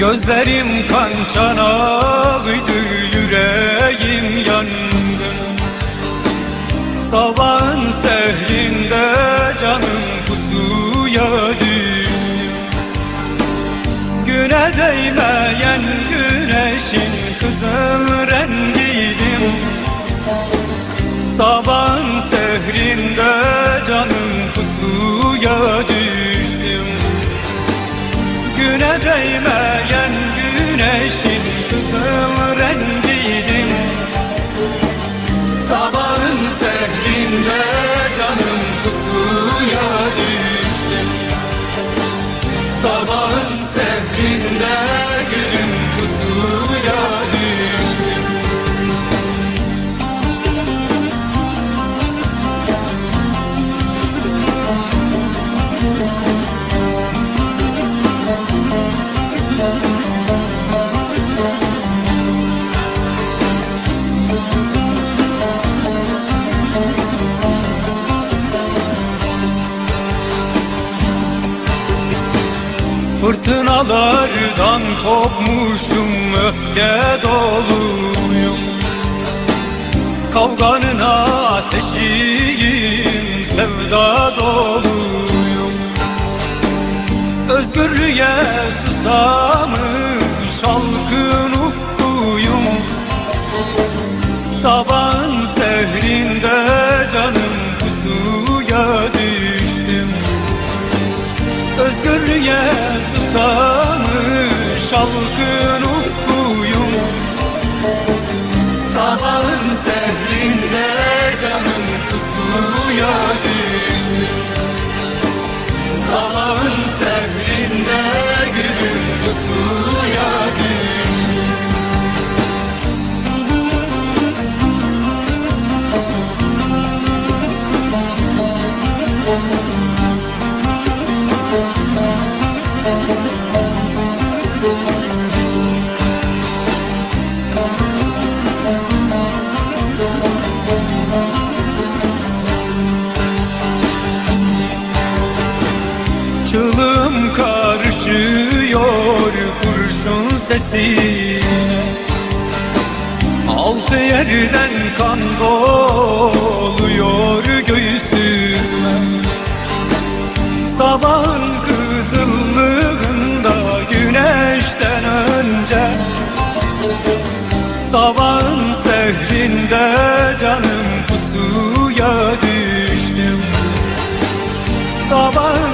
Gözlerim kan çanağıydı, yüreğim yangın. Sabahın sehrinde canım pusuya düştü. Güne değmeyen güneşin kızıl rengiydim. Sabahın sehrinde canım pusuya düştüm. Güne değmeyen güneşin kızıl rengiydim. Sabahın sehrinde canım pusuya düştüm. Sabahın sehrinde gülüm pusuya düştüm. Fırtınalardan kopmuşum, öfke doluyum. Kavganın ateşiyim, sevda doluyum. Özgürlüğe susamış halkın ufkuyum. Sabahın sehrinde canım pusuya düştüm. Özgürlüğe susamış halkın ufkuyum. Sabahın sehrinde canım pusuya düştüm. Sabahın sehrinde gülüm pusuya düştüm. Çığlığım karışıyor kurşun sesine. Altı yerden kan doluyor göğsüme. Sabahın kızıllığında güneşten önce. Sabahın sehrinde canım pusuya düştüm. Sabahın